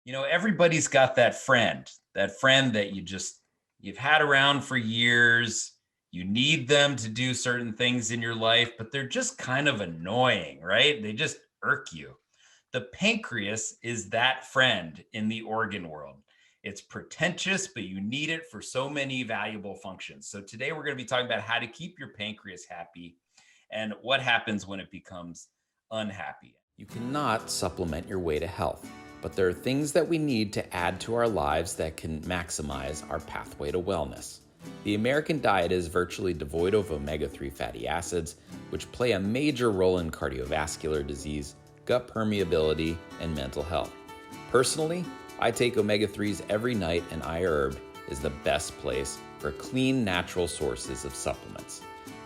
Everybody's got that friend that you've had around for years. You need them to do certain things in your life, but they're just kind of annoying, right? They just irk you. The pancreas is that friend in the organ world. It's pretentious, but you need it for so many valuable functions. So today we're going to be talking about how to keep your pancreas happy and what happens when it becomes unhappy. You cannot supplement your way to health, but there are things that we need to add to our lives that can maximize our pathway to wellness. The American diet is virtually devoid of omega-3 fatty acids, which play a major role in cardiovascular disease, gut permeability, and mental health. Personally, I take omega-3s every night, and iHerb is the best place for clean, natural sources of supplements.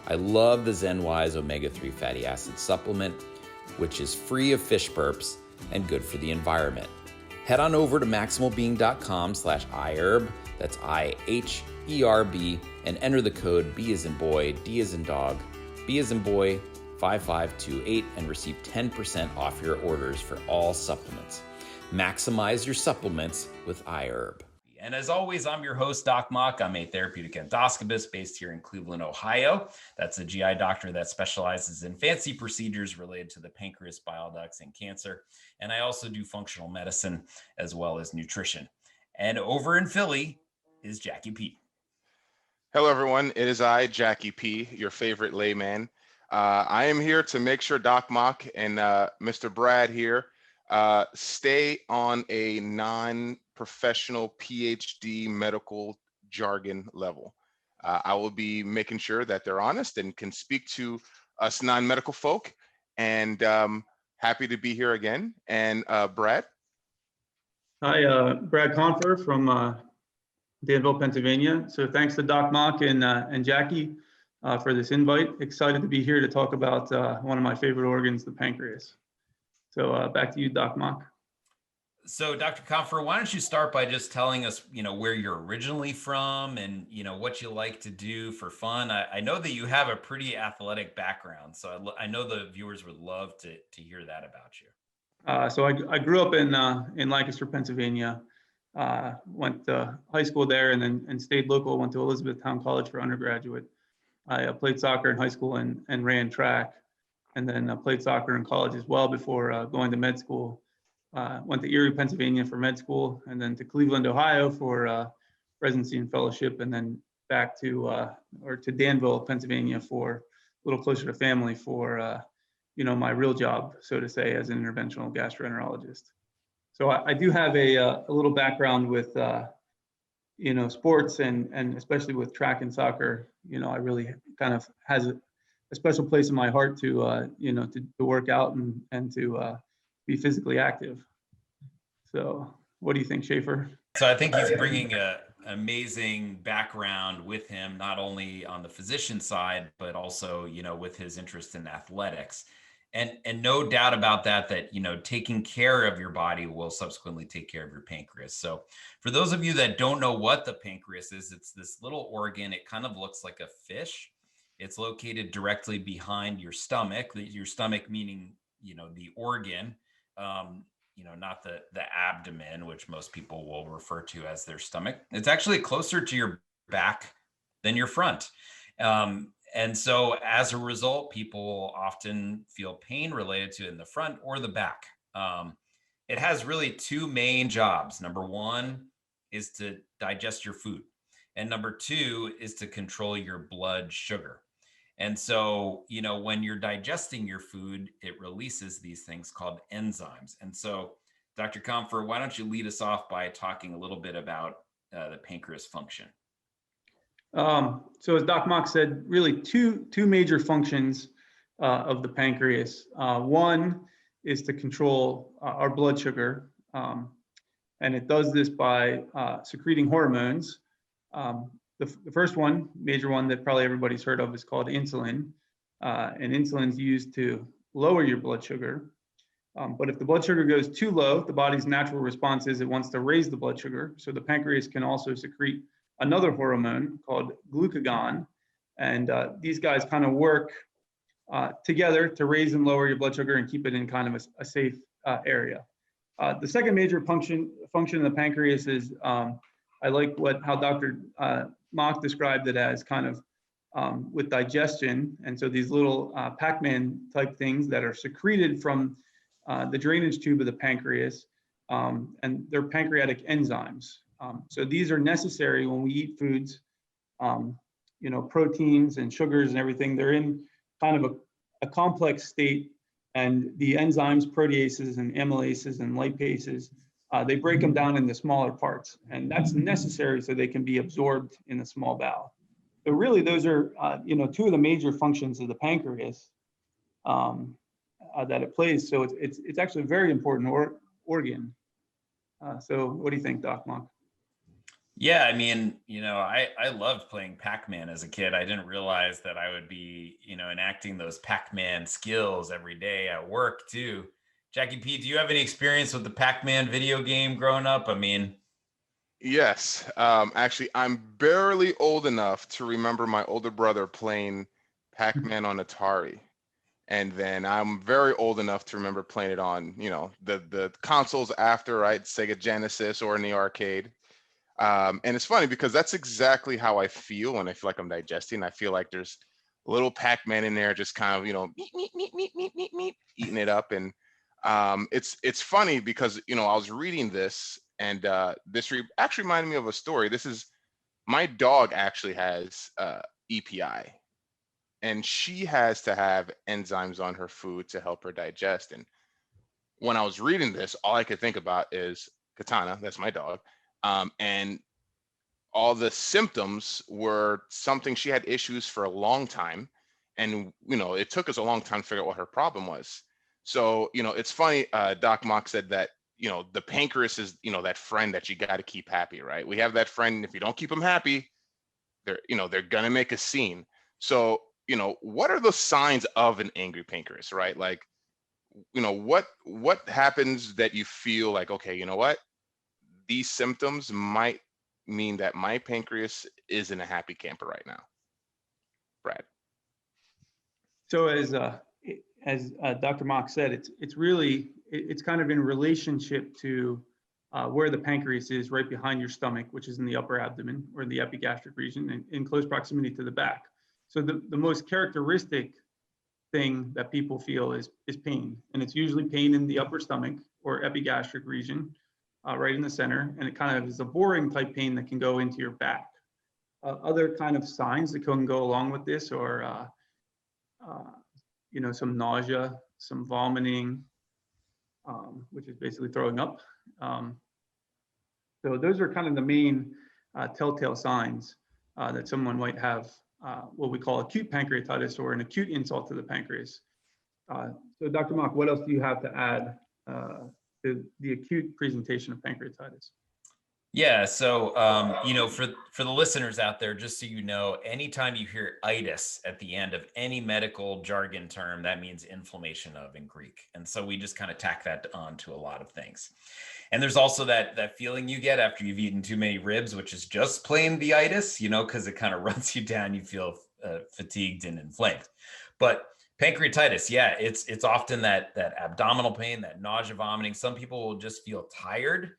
I love the ZenWise omega-3 fatty acid supplement, which is free of fish burps and good for the environment. Head on over to maximalbeing.com/iHerb, that's IHERB, and enter the code B as in boy, D as in dog, B as in boy, 5528, and receive 10% off your orders for all supplements. Maximize your supplements with iHerb. And as always, I'm your host, Doc Mock. I'm a therapeutic endoscopist based here in Cleveland, Ohio. That's a GI doctor that specializes in fancy procedures related to the pancreas, bile ducts, and cancer. And I also do functional medicine as well as nutrition. And over in Philly is Jacky P. Hello, everyone. It is I, Jacky P, your favorite layman. I am here to make sure Doc Mock and Mr. Brad here stay on a non-professional PhD medical jargon level. I will be making sure that they're honest and can speak to us non-medical folk, and happy to be here again. And Brad? Hi, Brad Confer from Danville, Pennsylvania. So thanks to Doc Mock and Jacky for this invite. Excited to be here to talk about one of my favorite organs, the pancreas. So back to you, Doc Mock. So Dr. Confer, why don't you start by just telling us, where you're originally from and, what you like to do for fun. I know that you have a pretty athletic background, so I know the viewers would love to hear that about you. So I grew up in Lancaster, Pennsylvania. Went to high school there and stayed local. Went to Elizabethtown College for undergraduate. I played soccer in high school and ran track, and then played soccer in college as well before going to med school. Went to Erie, Pennsylvania for med school, and then to Cleveland, Ohio for residency and fellowship, and then back to Danville, Pennsylvania for a little closer to family for my real job, so to say, as an interventional gastroenterologist. So I do have a little background with sports and especially with track and soccer. I really kind of has a special place in my heart to work out and to be physically active. So what do you think, Schaefer? So I think he's bringing an amazing background with him, not only on the physician side, but also, with his interest in athletics. And no doubt about that, taking care of your body will subsequently take care of your pancreas. So for those of you that don't know what the pancreas is, it's this little organ. It kind of looks like a fish. It's located directly behind your stomach meaning, the organ, not the abdomen, which most people will refer to as their stomach. It's actually closer to your back than your front. And so as a result, people often feel pain related to it in the front or the back. It has really two main jobs. Number one is to digest your food. And number two is to control your blood sugar. And so, when you're digesting your food, it releases these things called enzymes. And so, Dr. Confer, why don't you lead us off by talking a little bit about the pancreas function? So as Doc Mock said, really two major functions of the pancreas. One is to control our blood sugar, and it does this by secreting hormones. The first one, major one that probably everybody's heard of, is called insulin. And insulin is used to lower your blood sugar. But if the blood sugar goes too low, the body's natural response is it wants to raise the blood sugar. So the pancreas can also secrete another hormone called glucagon. And these guys kind of work together to raise and lower your blood sugar and keep it in kind of a safe area. The second major function of the pancreas is, I like how Dr. Mock described it as kind of with digestion. And so these little Pac-Man type things that are secreted from the drainage tube of the pancreas, and they're pancreatic enzymes. So these are necessary when we eat foods, proteins and sugars and everything. They're in kind of a complex state, and the enzymes, proteases and amylases and lipases, they break them down into smaller parts, and that's necessary so they can be absorbed in the small bowel. So really, those are two of the major functions of the pancreas that it plays. So it's actually a very important organ. So what do you think, Doc Monk? Yeah, I mean, I loved playing Pac-Man as a kid. I didn't realize that I would be, enacting those Pac-Man skills every day at work too. Jacky P, do you have any experience with the Pac-Man video game growing up? I mean, Yes, actually, I'm barely old enough to remember my older brother playing Pac-Man on Atari. And then I'm very old enough to remember playing it on, the consoles after, right? Sega Genesis or in the arcade. And it's funny because that's exactly how I feel when I feel like I'm digesting. I feel like there's a little Pac-Man in there just kind of, meat, eating it up. And it's funny because, I was reading this, and this actually reminded me of a story. This is, my dog actually has EPI, and she has to have enzymes on her food to help her digest. And when I was reading this, all I could think about is Katana, that's my dog, and all the symptoms were something she had issues for a long time. And, it took us a long time to figure out what her problem was. So, it's funny, Doc Mock said that, the pancreas is, that friend that you got to keep happy, right? We have that friend, if you don't keep them happy, they're going to make a scene. So, what are the signs of an angry pancreas, right? Like, what happens that you feel like, okay, you know what? These symptoms might mean that my pancreas isn't a happy camper right now. Brad. So as Dr. Mock said, it's really kind of in relationship to where the pancreas is, right behind your stomach, which is in the upper abdomen or the epigastric region, and in close proximity to the back. So the most characteristic thing that people feel is pain, and it's usually pain in the upper stomach or epigastric region, right in the center, and it kind of is a boring type pain that can go into your back. Other kind of signs that can go along with this are some nausea, some vomiting, which is basically throwing up. So those are kind of the main telltale signs that someone might have what we call acute pancreatitis, or an acute insult to the pancreas. So Dr. Mock, what else do you have to add to the acute presentation of pancreatitis? Yeah, so for the listeners out there, just so you know, anytime you hear itis at the end of any medical jargon term, that means inflammation of in Greek. And so we just kind of tack that on to a lot of things. And there's also that feeling you get after you've eaten too many ribs, which is just plain the itis, because it kind of runs you down. You feel fatigued and inflamed. But pancreatitis, yeah, it's often that abdominal pain, that nausea, vomiting. Some people will just feel tired.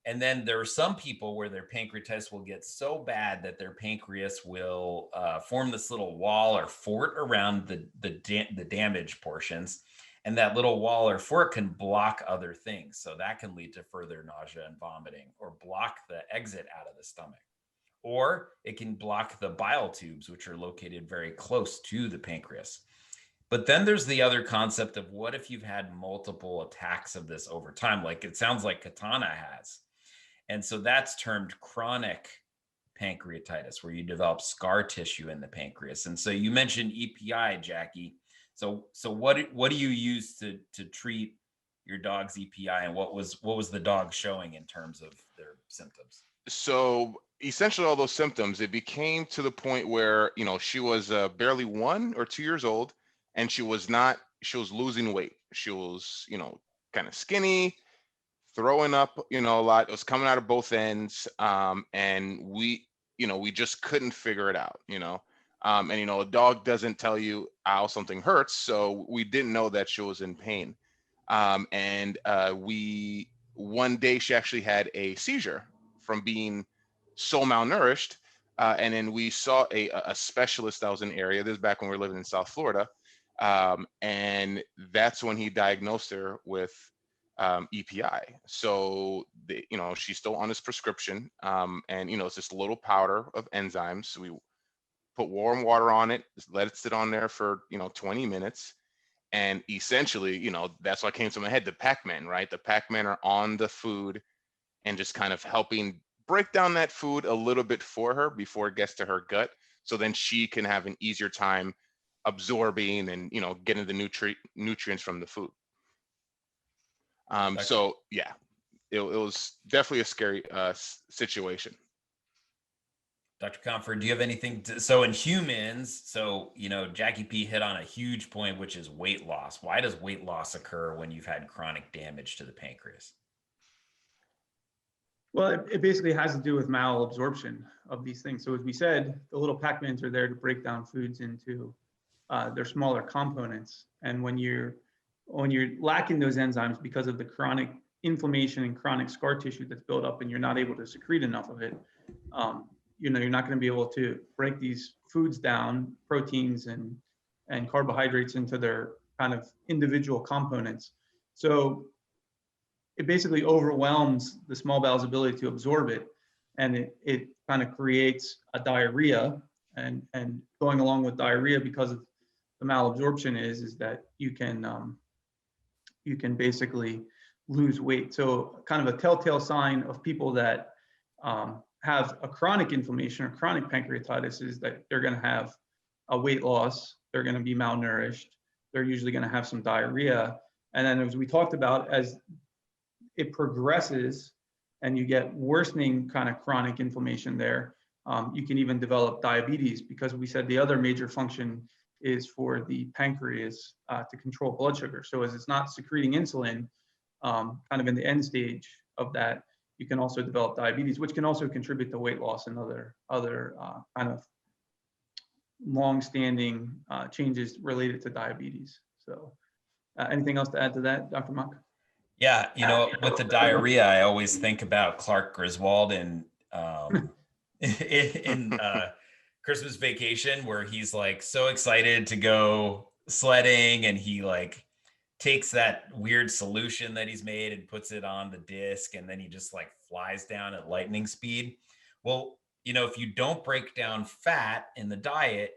And then there are some people where their pancreatitis will get so bad that their pancreas will form this little wall or fort around the damaged portions. And that little wall or fort can block other things. So that can lead to further nausea and vomiting, or block the exit out of the stomach. Or it can block the bile tubes, which are located very close to the pancreas. But then there's the other concept of, what if you've had multiple attacks of this over time, like it sounds like Katana has. And so that's termed chronic pancreatitis, where you develop scar tissue in the pancreas. And so you mentioned EPI, Jacky. So what do you use to treat your dog's EPI, and what was the dog showing in terms of their symptoms? So essentially all those symptoms, it became to the point where, she was barely 1 or 2 years old, and she was losing weight. She was, kind of skinny, throwing up, a lot. It was coming out of both ends. And we just couldn't figure it out, and, a dog doesn't tell you how something hurts. So we didn't know that she was in pain. And one day she actually had a seizure from being so malnourished. And then we saw a specialist that was in the area. This is back when we were living in South Florida. And that's when he diagnosed her with EPI. So, she's still on his prescription. And, it's this little powder of enzymes. So we put warm water on it, just let it sit on there for, 20 minutes. And essentially, that's what came to my head, the Pac-Man, right? The Pac-Man are on the food and just kind of helping break down that food a little bit for her before it gets to her gut. So then she can have an easier time absorbing and, getting the nutrients from the food. So yeah, it was definitely a scary situation. Dr. Confer, do you have anything so in humans, Jacky P hit on a huge point, which is weight loss. Why does weight loss occur when you've had chronic damage to the pancreas? Well, it basically has to do with malabsorption of these things. So as we said, the little Pac-Mans are there to break down foods into their smaller components. And when you're lacking those enzymes because of the chronic inflammation and chronic scar tissue that's built up, and you're not able to secrete enough of it, you're not going to be able to break these foods down, proteins and carbohydrates, into their kind of individual components. So it basically overwhelms the small bowel's ability to absorb it, and it kind of creates a diarrhea. And going along with diarrhea, because of the malabsorption, is that you can basically lose weight. So kind of a telltale sign of people that have a chronic inflammation or chronic pancreatitis is that they're going to have a weight loss, they're going to be malnourished, they're usually going to have some diarrhea. And then, as we talked about, as it progresses and you get worsening kind of chronic inflammation there, you can even develop diabetes, because we said the other major function is for the pancreas to control blood sugar. So as it's not secreting insulin, kind of in the end stage of that, you can also develop diabetes, which can also contribute to weight loss and other kind of long-standing changes related to diabetes. So anything else to add to that, Dr. Mock? Yeah, with the diarrhea, I always think about Clark Griswold in Christmas Vacation, where he's like so excited to go sledding, and he like takes that weird solution that he's made and puts it on the disc, and then he just like flies down at lightning speed. Well, if you don't break down fat in the diet,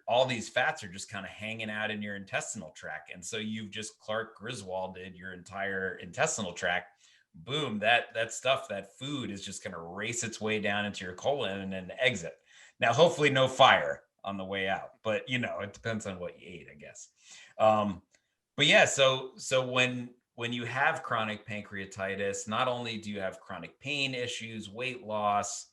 all these fats are just kind of hanging out in your intestinal tract. And so you've just Clark Griswolded your entire intestinal tract. Boom, that stuff, that food is just going to race its way down into your colon and then exit. Now, hopefully no fire on the way out, but it depends on what you ate, I guess. But yeah, so when you have chronic pancreatitis, not only do you have chronic pain issues, weight loss,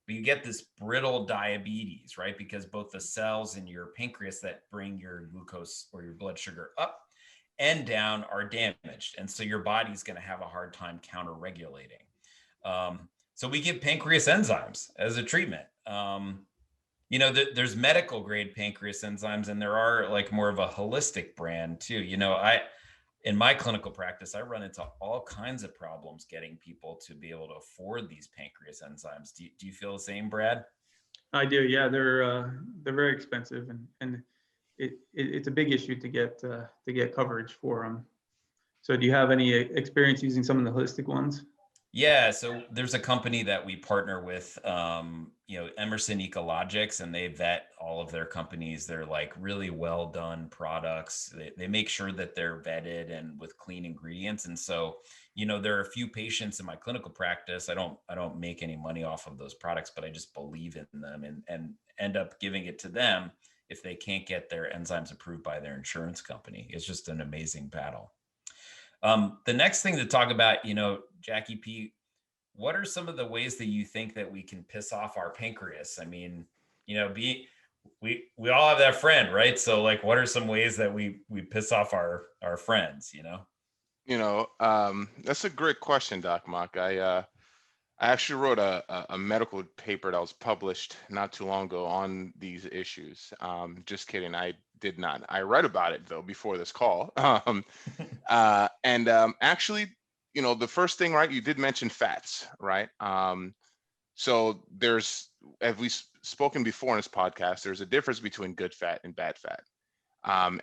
but you get this brittle diabetes, right? Because both the cells in your pancreas that bring your glucose or your blood sugar up and down are damaged. And so your body's going to have a hard time counter-regulating. So we give pancreas enzymes as a treatment. There's medical grade pancreas enzymes, and there are like more of a holistic brand too. In my clinical practice, I run into all kinds of problems getting people to be able to afford these pancreas enzymes. Do you feel the same, Brad? I do. Yeah, they're very expensive, and it's a big issue to get coverage for them. So do you have any experience using some of the holistic ones? Yeah, so there's a company that we partner with, Emerson Ecologics, and they vet all of their companies. They're like really well done products. They make sure that they're vetted and with clean ingredients. And so, there are a few patients in my clinical practice. I don't make any money off of those products, but I just believe in them and end up giving it to them if they can't get their enzymes approved by their insurance company. It's just an amazing battle. The next thing to talk about, Jacky P, what are some of the ways that you think that we can piss off our pancreas? I mean, we all have that friend, right? So like, what are some ways that we piss off our friends, That's a great question, Doc Mock. I actually wrote a medical paper that was published not too long ago on these issues. Just kidding, I did not. I read about it though before this call. Actually, the first thing, right? You did mention fats, right? So there's, as we've spoken before in this podcast, there's a difference between good fat and bad fat.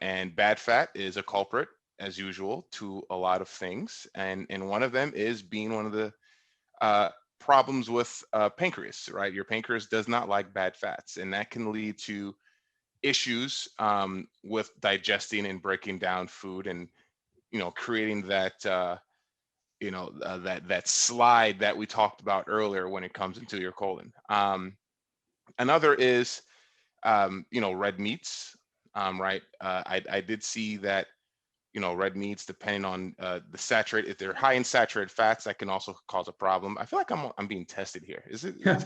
And bad fat is a culprit, as usual, to a lot of things, and one of them is being one of the uh, problems with pancreas, right? Your pancreas does not like bad fats, and that can lead to issues with digesting and breaking down food, and creating that that slide that we talked about earlier when it comes into your colon. Another is red meats, right? I did see that red meats, depending on the saturated, if they're high in saturated fats, that can also cause a problem. I feel like I'm being tested here. Is it? A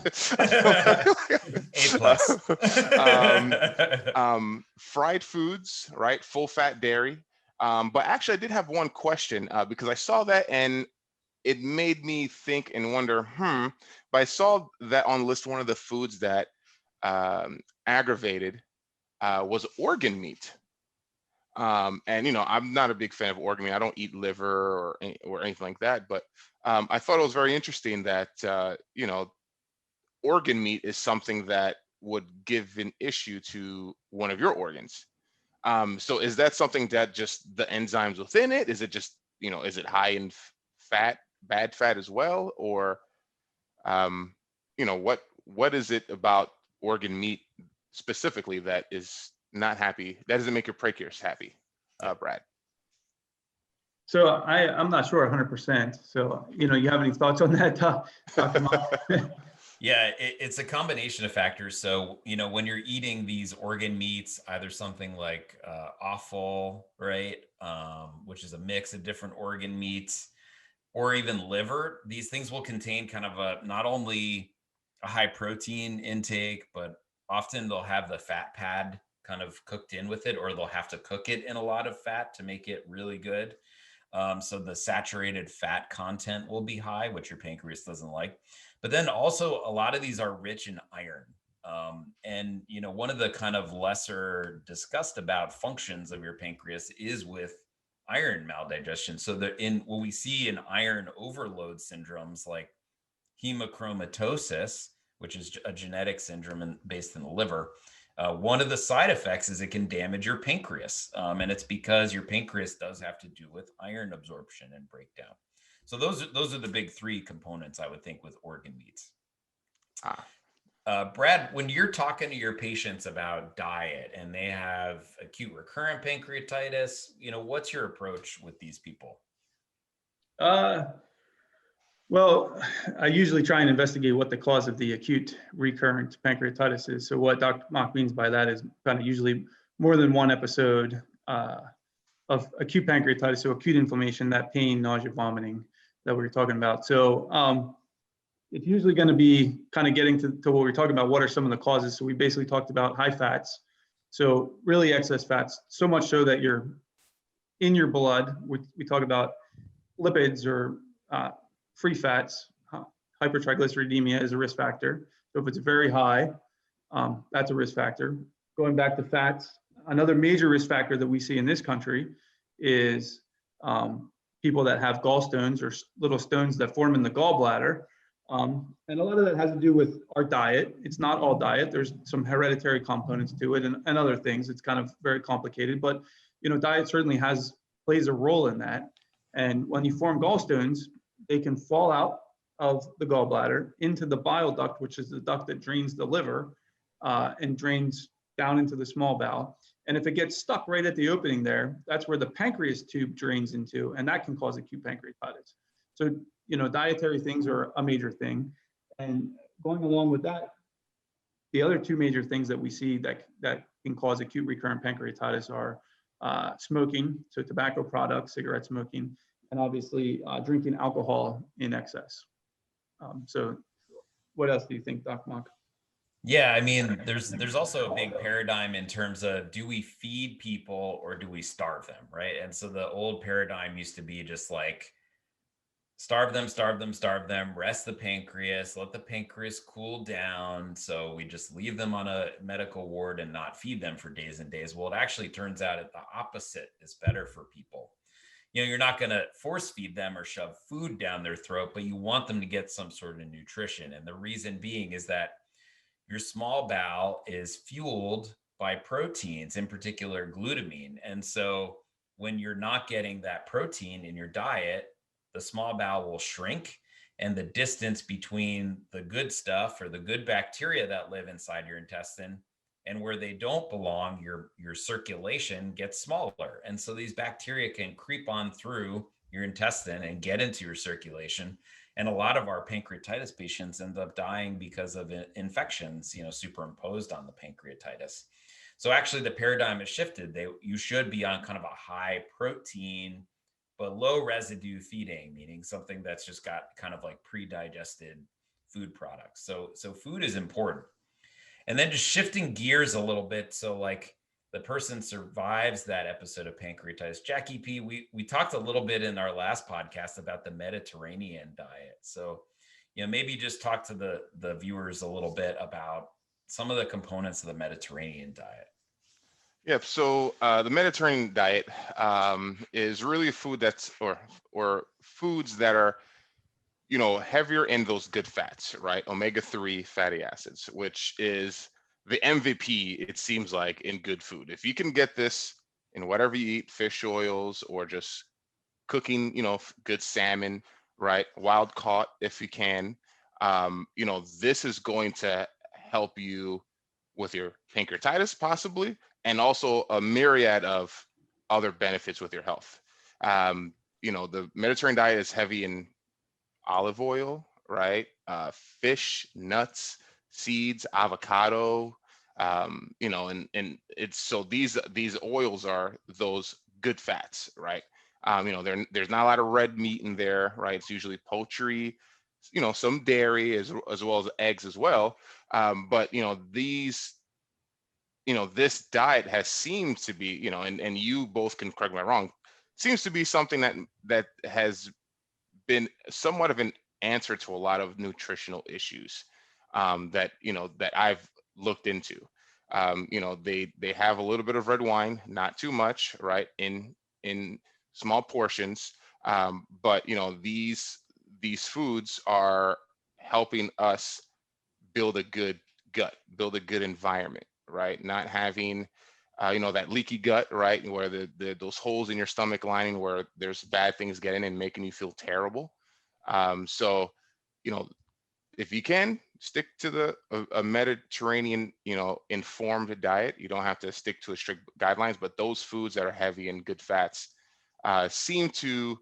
plus. Fried foods, right? Full fat dairy. But actually, I did have one question because I saw that and it made me think and wonder, but I saw that on the list, one of the foods that aggravated was organ meat. And I'm not a big fan of organ meat. I don't eat liver or anything like that. But I thought it was very interesting that organ meat is something that would give an issue to one of your organs. So is that something that just the enzymes within it? Is it just is it high in fat, bad fat as well, or what is it about organ meat specifically that is not happy, that doesn't make your pancreas happy, Brad? So I'm not sure 100%. So, you have any thoughts on that, Dr. Mott? Yeah, it's a combination of factors. So, when you're eating these organ meats, either something like offal, right, which is a mix of different organ meats, or even liver, these things will contain kind of not only a high protein intake, but often they'll have the fat pad kind of cooked in with it, or they'll have to cook it in a lot of fat to make it really good. So the saturated fat content will be high, which your pancreas doesn't like. But then also a lot of these are rich in iron. And one of the kind of lesser discussed about functions of your pancreas is with iron maldigestion. So what we see in iron overload syndromes like hemochromatosis, which is a genetic syndrome based in the liver, one of the side effects is it can damage your pancreas. And it's because your pancreas does have to do with iron absorption and breakdown. So those are the big three components, I would think, with organ meats. Brad, when you're talking to your patients about diet and they have acute recurrent pancreatitis, what's your approach with these people? Well, I usually try and investigate what the cause of the acute recurrent pancreatitis is. So what Dr. Mock means by that is kind of usually more than one episode of acute pancreatitis, so acute inflammation, that pain, nausea, vomiting that we were talking about. So it's usually going to be kind of getting to what we're talking about. What are some of the causes? So we basically talked about high fats. So really excess fats, so much so that you're in your blood. We talk about lipids or free fats. Hypertriglyceridemia is a risk factor. So if it's very high, that's a risk factor. Going back to fats, another major risk factor that we see in this country is people that have gallstones or little stones that form in the gallbladder. And a lot of that has to do with our diet. It's not all diet. There's some hereditary components to it and other things. It's kind of very complicated, but diet certainly plays a role in that. And when you form gallstones, they can fall out of the gallbladder into the bile duct, which is the duct that drains the liver and drains down into the small bowel. And if it gets stuck right at the opening there, that's where the pancreas tube drains into, and that can cause acute pancreatitis. So, dietary things are a major thing. And going along with that, the other two major things that we see that can cause acute recurrent pancreatitis are smoking, so tobacco products, cigarette smoking, and obviously drinking alcohol in excess. So what else do you think, Doc Mock? Yeah, I mean, there's also a big paradigm in terms of, do we feed people or do we starve them, right? And so the old paradigm used to be just like starve them, starve them, starve them, rest the pancreas, let the pancreas cool down. So we just leave them on a medical ward and not feed them for days and days. Well, it actually turns out that the opposite is better for people. You're not going to force feed them or shove food down their throat, but you want them to get some sort of nutrition. And the reason being is that your small bowel is fueled by proteins, in particular glutamine. And so when you're not getting that protein in your diet, the small bowel will shrink, and the distance between the good stuff or the good bacteria that live inside your intestine and where they don't belong, your circulation gets smaller. And so these bacteria can creep on through your intestine and get into your circulation. And a lot of our pancreatitis patients end up dying because of infections, superimposed on the pancreatitis. So actually the paradigm has shifted. You should be on kind of a high protein, but low residue feeding, meaning something that's just got kind of like pre-digested food products. So food is important. And then just shifting gears a little bit. So like the person survives that episode of pancreatitis. Jacky P, we talked a little bit in our last podcast about the Mediterranean diet. So, maybe just talk to the viewers a little bit about some of the components of the Mediterranean diet. Yep. So the Mediterranean diet is really food that's or foods that are heavier in those good fats, right? Omega-3 fatty acids, which is the MVP, it seems like, in good food. If you can get this in whatever you eat, fish oils or just cooking, good salmon, right? Wild caught if you can. This is going to help you with your pancreatitis possibly, and also a myriad of other benefits with your health. The Mediterranean diet is heavy in olive oil, right? Fish, nuts, seeds, avocado, and it's so these oils are those good fats, right? There's not a lot of red meat in there, right? It's usually poultry, some dairy as well as eggs as well. But this diet has seemed to be, and you both can correct me if I'm wrong, seems to be something that has been somewhat of an answer to a lot of nutritional issues that I've looked into. They have a little bit of red wine, not too much, right? In small portions, but these foods are helping us build a good gut, build a good environment, right? Not having that leaky gut, right, where those holes in your stomach lining where there's bad things getting and making you feel terrible. So, if you can stick to a Mediterranean, informed diet, you don't have to stick to a strict guidelines, but those foods that are heavy in good fats seem to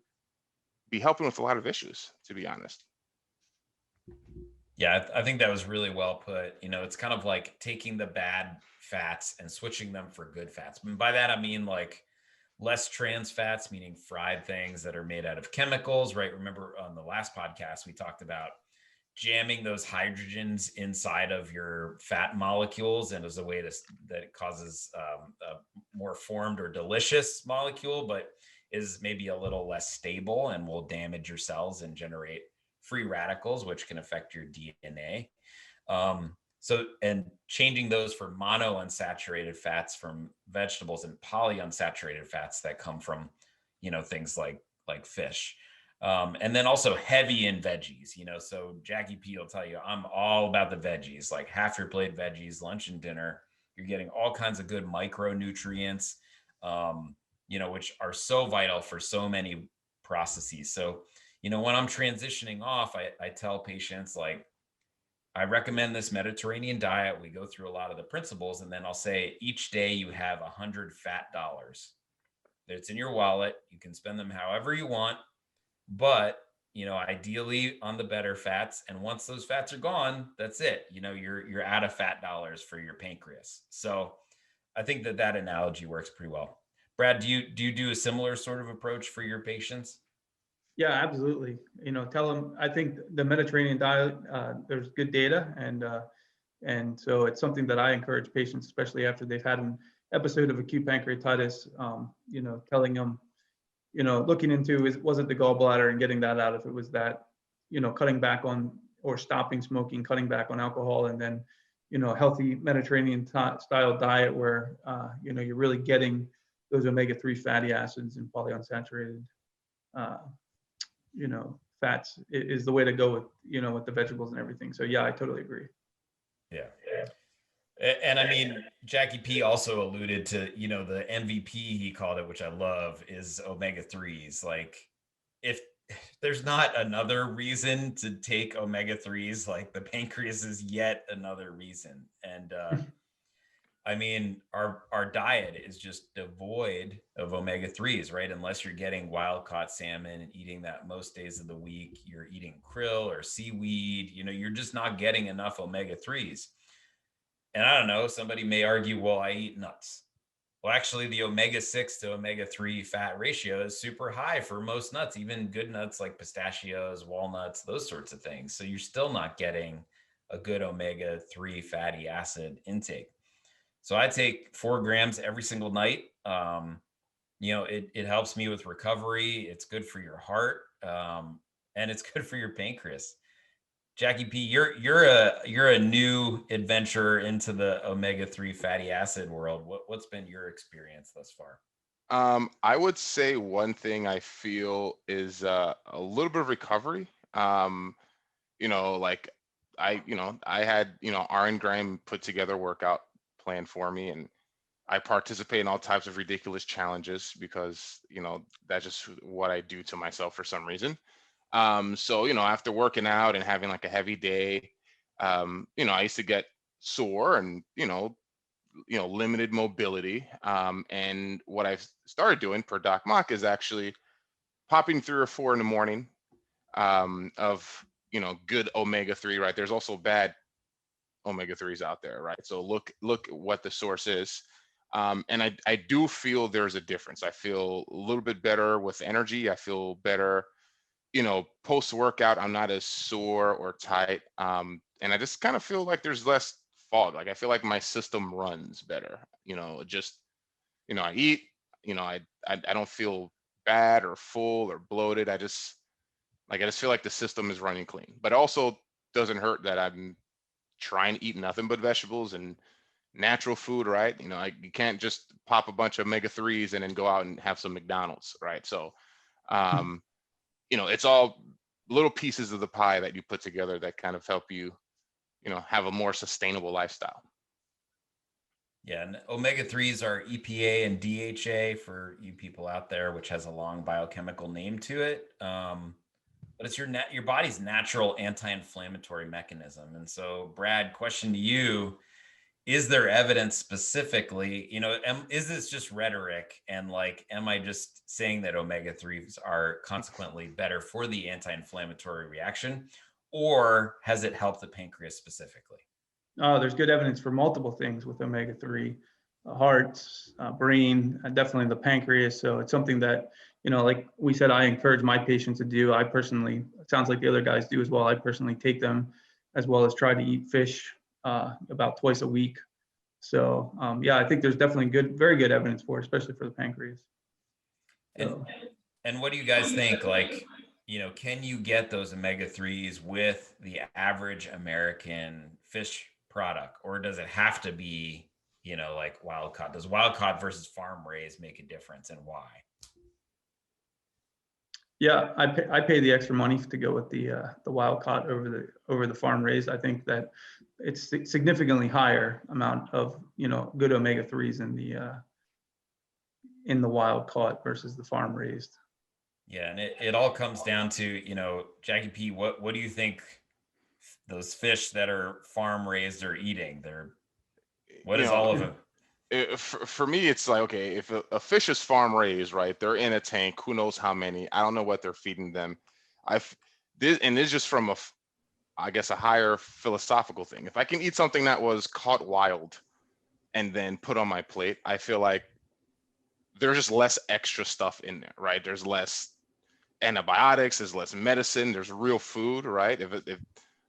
be helping with a lot of issues, to be honest. Yeah, I think that was really well put. It's kind of like taking the bad fats and switching them for good fats. And by that, I mean like less trans fats, meaning fried things that are made out of chemicals, right? Remember on the last podcast, we talked about jamming those hydrogens inside of your fat molecules, and as a way that it causes a more formed or delicious molecule, but is maybe a little less stable and will damage your cells and generate free radicals, which can affect your DNA. And changing those for monounsaturated fats from vegetables and polyunsaturated fats that come from, things like fish. And then also heavy in veggies, so Jacky P will tell you, I'm all about the veggies, like half your plate veggies, lunch and dinner. You're getting all kinds of good micronutrients, which are so vital for so many processes. So, when I'm transitioning off, I tell patients, like, I recommend this Mediterranean diet. We go through a lot of the principles, and then I'll say each day you have 100 fat dollars. It's in your wallet. You can spend them however you want, but ideally on the better fats. And once those fats are gone, that's it. You're out of fat dollars for your pancreas. So I think that analogy works pretty well. Brad, do you do a similar sort of approach for your patients? Yeah, absolutely. Tell them, I think the Mediterranean diet, there's good data, and so it's something that I encourage patients, especially after they've had an episode of acute pancreatitis, telling them, looking into was it the gallbladder and getting that out. If it was that, cutting back on or stopping smoking, cutting back on alcohol, and then, healthy Mediterranean style diet where, you're really getting those omega-3 fatty acids and polyunsaturated, fats is the way to go with, with the vegetables and everything. So yeah, I totally agree. Yeah. And I mean, Jacky P also alluded to, the MVP, he called it, which I love, is omega-3s. Like, if there's not another reason to take omega-3s, like the pancreas is yet another reason. And I mean, our diet is just devoid of omega-3s, right? Unless you're getting wild caught salmon and eating that most days of the week, you're eating krill or seaweed, you're just not getting enough omega-3s. And I don't know, somebody may argue, well, I eat nuts. Well, actually, the omega-6 to omega-3 fat ratio is super high for most nuts, even good nuts like pistachios, walnuts, those sorts of things. So you're still not getting a good omega-3 fatty acid intake. So I take 4 grams every single night. It helps me with recovery. It's good for your heart, and it's good for your pancreas. Jacky P, you're a new adventurer into the omega-3 fatty acid world. What's been your experience thus far? I would say one thing I feel is a little bit of recovery. Like I had, Aaron Graham put together a workout plan for me, and I participate in all types of ridiculous challenges because, that's just what I do to myself for some reason. So, after working out and having like a heavy day, I used to get sore and, limited mobility. And what I've started doing per Doc Mock is actually popping 3 or 4 in the morning, of, good omega-3, right? There's also bad omega-3s out there, right? So look what the source is. And I do feel there's a difference. I feel a little bit better with energy. I feel better, post workout. I'm not as sore or tight. And I just kind of feel like there's less fog. Like I feel like my system runs better. Just, I eat, I don't feel bad or full or bloated. I just feel like the system is running clean. But also doesn't hurt that I'm trying to eat nothing but vegetables and natural food, right? You can't just pop a bunch of omega-3s and then go out and have some McDonald's, right? So, it's all little pieces of the pie that you put together that kind of help you, have a more sustainable lifestyle. Yeah, and omega-3s are EPA and DHA for you people out there, which has a long biochemical name to it. But it's your body's natural anti-inflammatory mechanism. And so, Brad, question to you: is there evidence specifically? Is this just rhetoric? And like, am I just saying that omega-3s are consequently better for the anti-inflammatory reaction, or has it helped the pancreas specifically? There's good evidence for multiple things with omega-3, heart, brain, definitely the pancreas. So it's something that, like we said, I encourage my patients to do. I personally, it sounds like the other guys do as well. I personally take them, as well as try to eat fish about twice a week. So yeah, I think there's definitely very good evidence for it, especially for the pancreas. So. And what do you guys think? Like, can you get those omega-3s with the average American fish product, or does it have to be, like wild caught? Does wild caught versus farm raised make a difference, and why? Yeah, I pay the extra money to go with the wild caught over the farm raised. I think that it's significantly higher amount of good omega-3s in the wild caught versus the farm raised. Yeah, and it all comes down to, Jacky P, what do you think those fish that are farm raised are eating? What is all of them? For me, it's like, okay, if a fish is farm raised, right, they're in a tank, who knows how many, I don't know what they're feeding them. This is just from I guess a higher philosophical thing. If I can eat something that was caught wild and then put on my plate, I feel like there's just less extra stuff in there, right? There's less antibiotics, there's less medicine, there's real food, right? If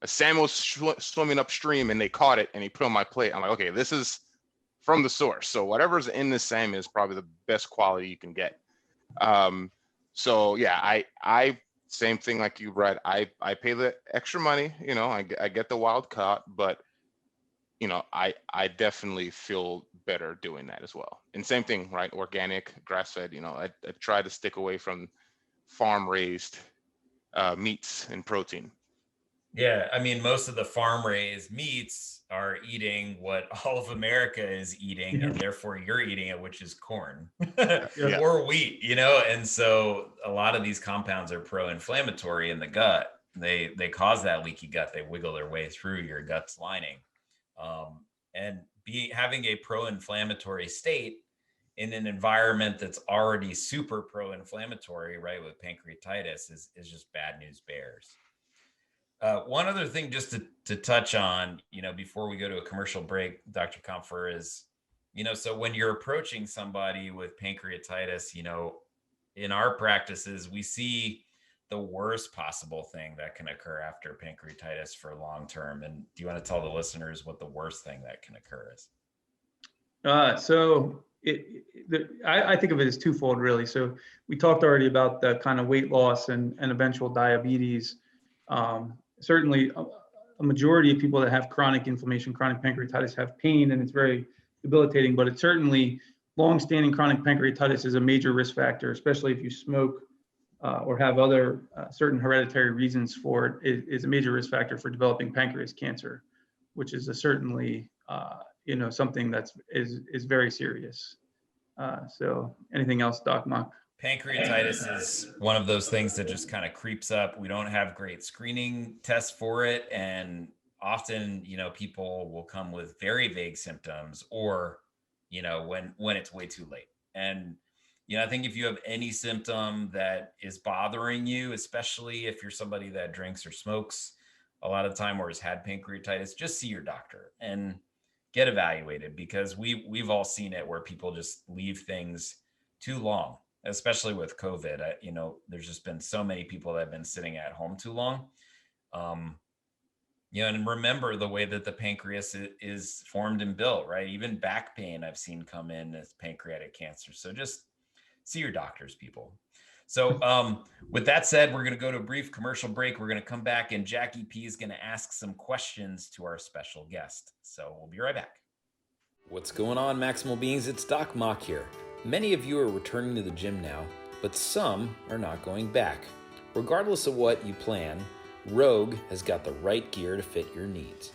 a salmon was swimming upstream and they caught it and he put it on my plate, I'm like, okay, this is from the source. So whatever's in the salmon is probably the best quality you can get. So yeah, I same thing like you, Brad. I pay the extra money, you know, I get the wild caught, but you know, I definitely feel better doing that as well. And same thing, right? Organic, grass fed, you know, I try to stick away from farm raised meats and protein. Yeah, I mean, most of the farm raised meats are eating what all of America is eating, Yeah. and therefore you're eating it, which is corn Yeah. or wheat, you know? And so a lot of these compounds are pro-inflammatory in the gut. They cause that leaky gut. They wiggle their way through your gut's lining. And having a pro-inflammatory state in an environment that's already super pro-inflammatory, right, with pancreatitis is just bad news bears. One other thing just to touch on, you know, before we go to a commercial break, Dr. Confer, is, you know, so when you're approaching somebody with pancreatitis, you know, in our practices, we see the worst possible thing that can occur after pancreatitis for long term. And do you want to tell the listeners what the worst thing that can occur is? I think of it as twofold, really. So we talked already about the kind of weight loss and eventual diabetes. Certainly, a majority of people that have chronic inflammation, chronic pancreatitis, have pain, and it's very debilitating. But it's certainly long-standing chronic pancreatitis is a major risk factor, especially if you smoke or have other certain hereditary reasons for it. It is a major risk factor for developing pancreas cancer, which is certainly you know, something that's is very serious. So anything else, Doc Mock? Pancreatitis is one of those things that just kind of creeps up. We don't have great screening tests for it. And often, you know, people will come with very vague symptoms, or, you know, when it's way too late. And, you know, I think if you have any symptom that is bothering you, especially if you're somebody that drinks or smokes a lot of the time or has had pancreatitis, just see your doctor and get evaluated, because we've all seen it where people just leave things too long, especially with COVID. You know, there's just been so many people that have been sitting at home too long. You know, and remember the way that the pancreas is formed and built, right? Even back pain I've seen come in as pancreatic cancer. So just see your doctors, people. So with that said, we're going to go to a brief commercial break. We're going to come back, and Jacky P is going to ask some questions to our special guest. So we'll be right back. What's going on, Maximal Beings? It's Doc Mock here. Many of you are returning to the gym now, but some are not going back. Regardless of what you plan, Rogue has got the right gear to fit your needs.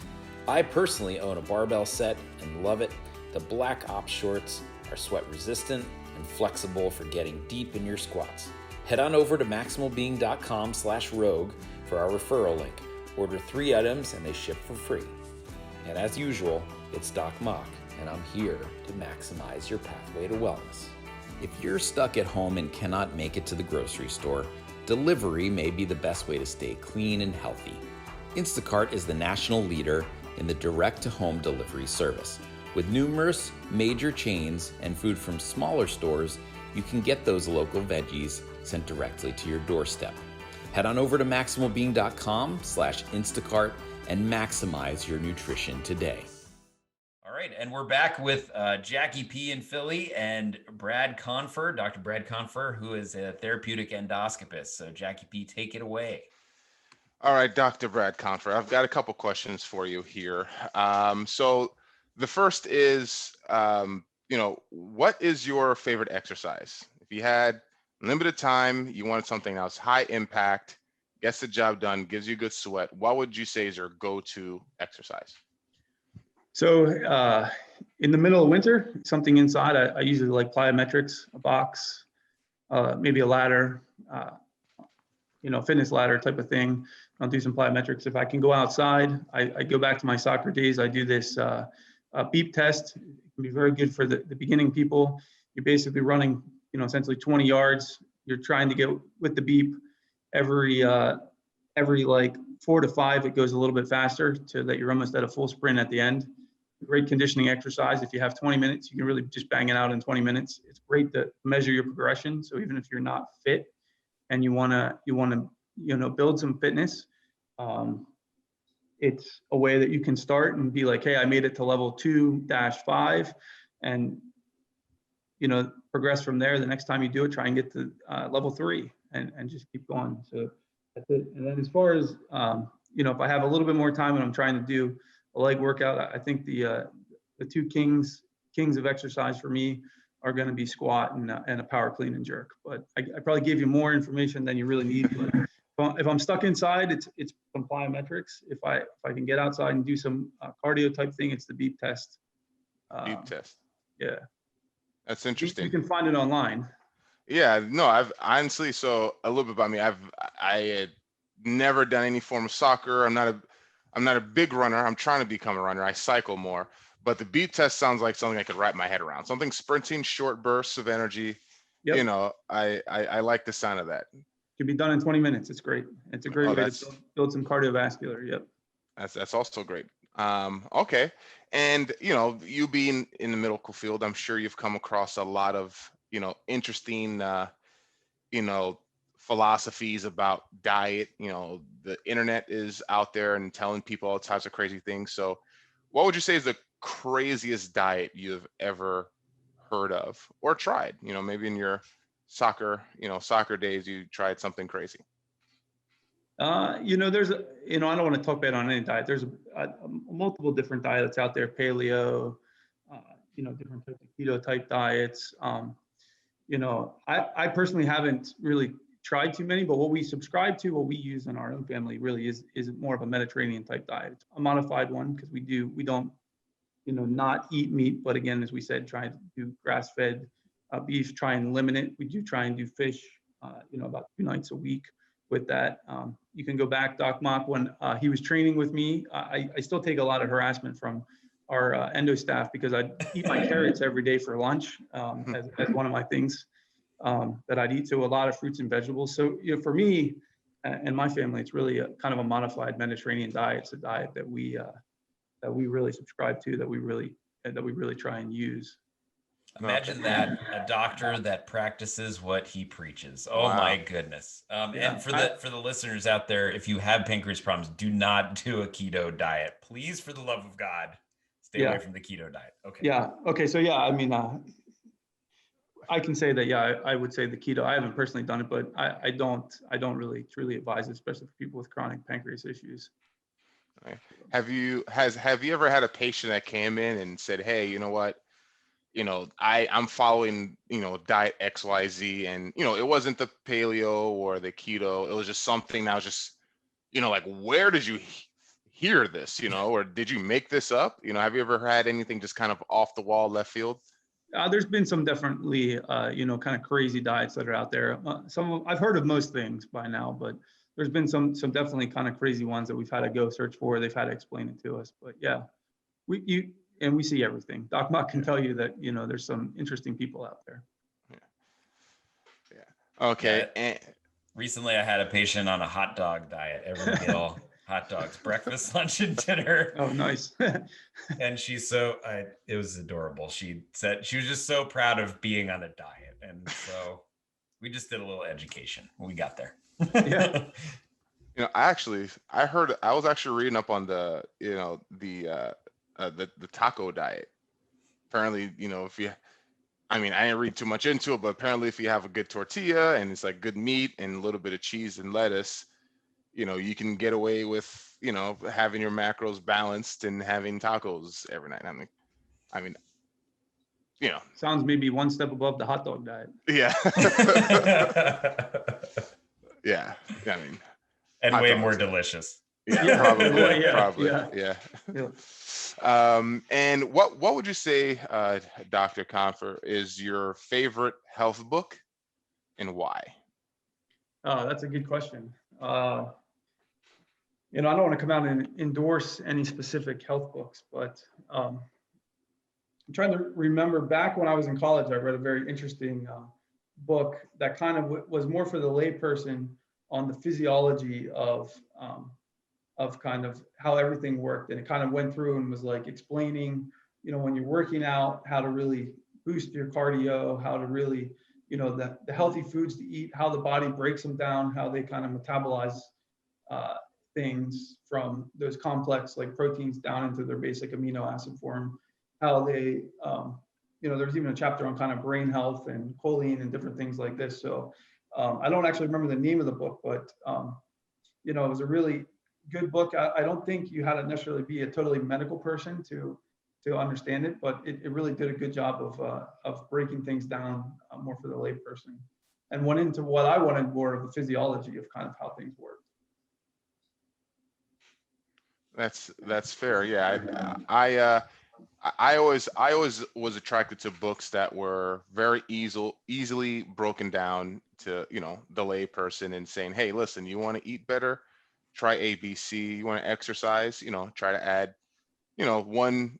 I personally own a barbell set and love it. The Black Ops shorts are sweat resistant and flexible for getting deep in your squats. Head on over to maximalbeing.com/rogue for our referral link. Order 3 items and they ship for free. And as usual, it's Doc Mock, and I'm here to maximize your pathway to wellness. If you're stuck at home and cannot make it to the grocery store, delivery may be the best way to stay clean and healthy. Instacart is the national leader in the direct-to-home delivery service. With numerous major chains and food from smaller stores, you can get those local veggies sent directly to your doorstep. Head on over to maximalbeing.com/Instacart and maximize your nutrition today. All right, and we're back with Jacky P in Philly and Brad Confer, Dr. Brad Confer, who is a therapeutic endoscopist. So Jacky P, take it away. All right, Dr. Brad Confer, I've got a couple questions for you here. So the first is, you know, what is your favorite exercise? If you had limited time, you wanted something else, high impact, gets the job done, gives you good sweat, what would you say is your go-to exercise? So in the middle of winter, something inside, I usually like plyometrics, a box, maybe a ladder, you know, fitness ladder type of thing. I'll do some plyometrics. If I can go outside, I go back to my soccer days. I do this beep test. It can be very good for the beginning people. You're basically running, you know, essentially 20 yards. You're trying to get with the beep every like 4 to 5, it goes a little bit faster so that you're almost at a full sprint at the end. Great conditioning exercise. If you have 20 minutes, you can really just bang it out in 20 minutes. It's great to measure your progression. So even if you're not fit and you wanna you know, build some fitness, it's a way that you can start and be like, hey, I made it to level 2-5, and progress from there. The next time you do it, try and get to level 3 and just keep going. So that's it. And then as far as, if I have a little bit more time and I'm trying to do a leg workout, I think the two kings of exercise for me are going to be squat and a power clean and jerk. But I probably gave you more information than you really need. But if I'm stuck inside, it's some plyometrics. If I can get outside and do some cardio type thing, it's the beep test. Beep test. Yeah. That's interesting. You can find it online. Yeah, no, I've honestly, so a little bit about me. I had never done any form of soccer. I'm not a big runner. I'm trying to become a runner. I cycle more, but the beep test sounds like something I could wrap my head around. Something sprinting, short bursts of energy. Yep. I like the sound of that. Can be done in 20 minutes. It's great. It's a great way to build some cardiovascular. Yep. That's also great. Okay. And, you being in the medical field, I'm sure you've come across a lot of, interesting, philosophies about diet. The internet is out there and telling people all types of crazy things. So what would you say is the craziest diet you've ever heard of or tried? Maybe in your soccer days, you tried something crazy. There's I don't want to talk bad on any diet. There's multiple different diets out there, paleo, different types of keto type diets. I personally haven't really tried too many, but what we subscribe to, what we use in our own family really is more of a Mediterranean type diet. It's a modified one because we don't, not eat meat, but again, as we said, try to do grass-fed beef, try and limit it. We do try and do fish, about 2 nights a week with that. You can go back, Doc Mock, when he was training with me, I still take a lot of harassment from our endo staff because I eat my carrots every day for lunch as one of my things that I'd eat. So a lot of fruits and vegetables. So for me and my family, it's really a kind of a modified Mediterranean diet. It's a diet that we really subscribe to, that we really try and use. Imagine that, a doctor that practices what he preaches. Oh Wow. my goodness. And for the listeners out there, if you have pancreas problems, do not do a keto diet. Please, for the love of God, stay away from the keto diet. Okay. Yeah. Okay. So I mean, I can say that, I would say the keto, I haven't personally done it, but I don't really truly advise it, especially for people with chronic pancreas issues. Right. Have you ever had a patient that came in and said, hey, you know what? I'm following, diet XYZ, and, it wasn't the paleo or the keto. It was just something that was just, like, where did you hear this, or did you make this up? Have you ever had anything just kind of off the wall, left field? There's been some definitely, kind of crazy diets that are out there. I've heard of most things by now, but there's been some definitely kind of crazy ones that we've had to go search for. They've had to explain it to us, but yeah, we see everything. Doc Mock can tell you that, there's some interesting people out there. Yeah. Okay. Yeah. And recently I had a patient on a hot dog diet, every meal, hot dogs, breakfast, lunch, and dinner. Oh, nice. And she's it was adorable. She said she was just so proud of being on a diet. And so we just did a little education. We got there. Yeah. I was actually reading up on the taco diet. Apparently, I didn't read too much into it, but apparently if you have a good tortilla and it's like good meat and a little bit of cheese and lettuce, you can get away with, having your macros balanced and having tacos every night. Sounds maybe one step above the hot dog diet. Yeah. Yeah. And way more delicious. Yeah, probably. Yeah, probably. yeah. Yeah. And what would you say, Dr. Confer, is your favorite health book and why? Oh, that's a good question. I don't want to come out and endorse any specific health books, but I'm trying to remember back when I was in college, I read a very interesting book that kind of was more for the layperson on the physiology of kind of how everything worked. And it kind of went through and was like explaining, when you're working out, how to really boost your cardio, how to really, the healthy foods to eat, how the body breaks them down, how they kind of metabolize things from those complex like proteins down into their basic amino acid form, how they there's even a chapter on kind of brain health and choline and different things like this. So I don't actually remember the name of the book, but it was a really good book. I don't think you had to necessarily be a totally medical person to understand it, but it really did a good job of breaking things down more for the layperson, and went into what I wanted more of the physiology of kind of how things work. That's fair. Yeah, I always was attracted to books that were very easily broken down to the lay person, and saying, hey, listen, you want to eat better, try ABC. You want to exercise, try to add one,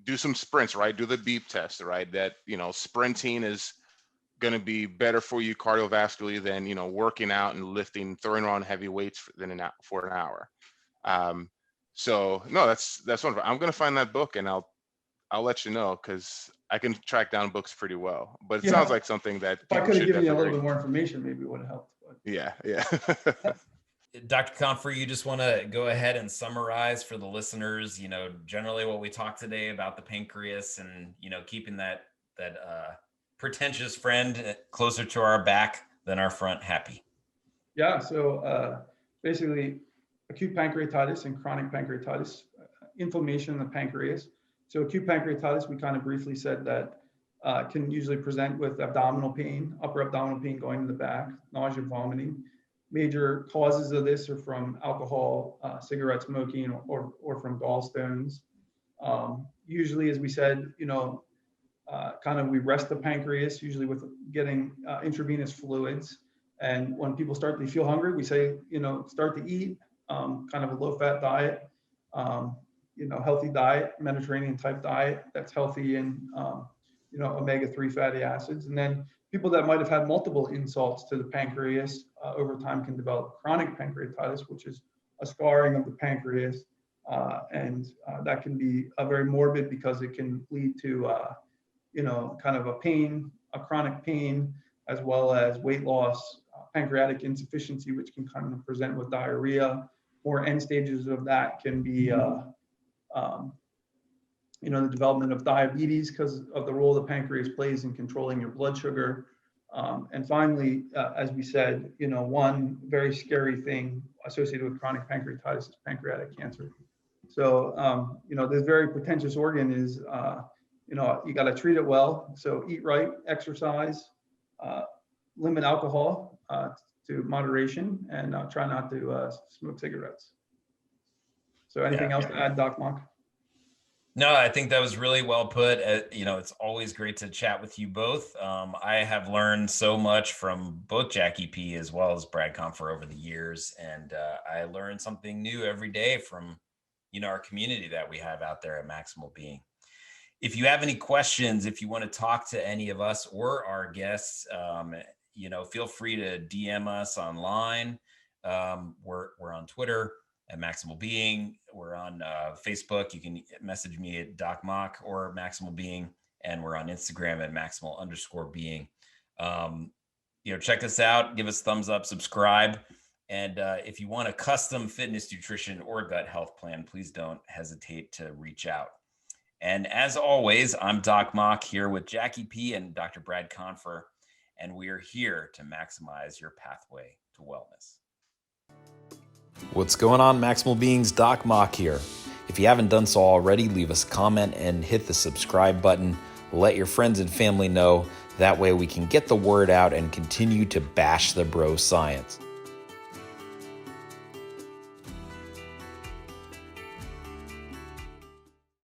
do some sprints, right? Do the beep test, right? That sprinting is going to be better for you cardiovascularly than working out and lifting, throwing around heavy weights for an hour. So no, that's wonderful. I'm going to find that book, and I'll let you know, because I can track down books pretty well. But it sounds like something that if I could have given you a little read. bit more information, maybe it would have helped. But. Yeah. Dr. Confer, you just want to go ahead and summarize for the listeners, generally what we talked today about the pancreas, and, keeping that pretentious friend closer to our back than our front happy. Yeah. So basically, acute pancreatitis and chronic pancreatitis, inflammation in the pancreas. So acute pancreatitis, we kind of briefly said that can usually present with abdominal pain, upper abdominal pain going to the back, nausea, vomiting. Major causes of this are from alcohol, cigarette smoking, or from gallstones. Usually, as we said, kind of we rest the pancreas, usually with getting intravenous fluids. And when people start to feel hungry, we say, start to eat kind of a low-fat diet, healthy diet, Mediterranean type diet that's healthy in, omega-3 fatty acids. And then people that might have had multiple insults to the pancreas over time can develop chronic pancreatitis, which is a scarring of the pancreas. And that can be very morbid, because it can lead to, kind of a chronic pain, as well as weight loss, pancreatic insufficiency, which can kind of present with diarrhea. Or end stages of that can be, the development of diabetes, because of the role the pancreas plays in controlling your blood sugar. And finally, as we said, one very scary thing associated with chronic pancreatitis is pancreatic cancer. So, this very pretentious organ is, you got to treat it well. So eat right, exercise, limit alcohol to moderation, and try not to smoke cigarettes. So anything else to add, Doc Monk? No, I think that was really well put. It's always great to chat with you both. I have learned so much from both Jacky P as well as Brad Confer over the years. And I learn something new every day from, our community that we have out there at Maximal Being. If you have any questions, if you want to talk to any of us or our guests, feel free to DM us online. We're on Twitter at Maximal Being. We're on Facebook. You can message me at Doc Mock or Maximal Being, and we're on Instagram at Maximal_Being. Check us out, give us a thumbs up, subscribe. And if you want a custom fitness, nutrition, or gut health plan, please don't hesitate to reach out. And as always, I'm Doc Mock here with Jacky P and Dr. Brad Confer, and we are here to maximize your pathway to wellness. What's going on, Maximal Beings? Doc Mock here. If you haven't done so already, leave us a comment and hit the subscribe button. Let your friends and family know. That way we can get the word out and continue to bash the bro science.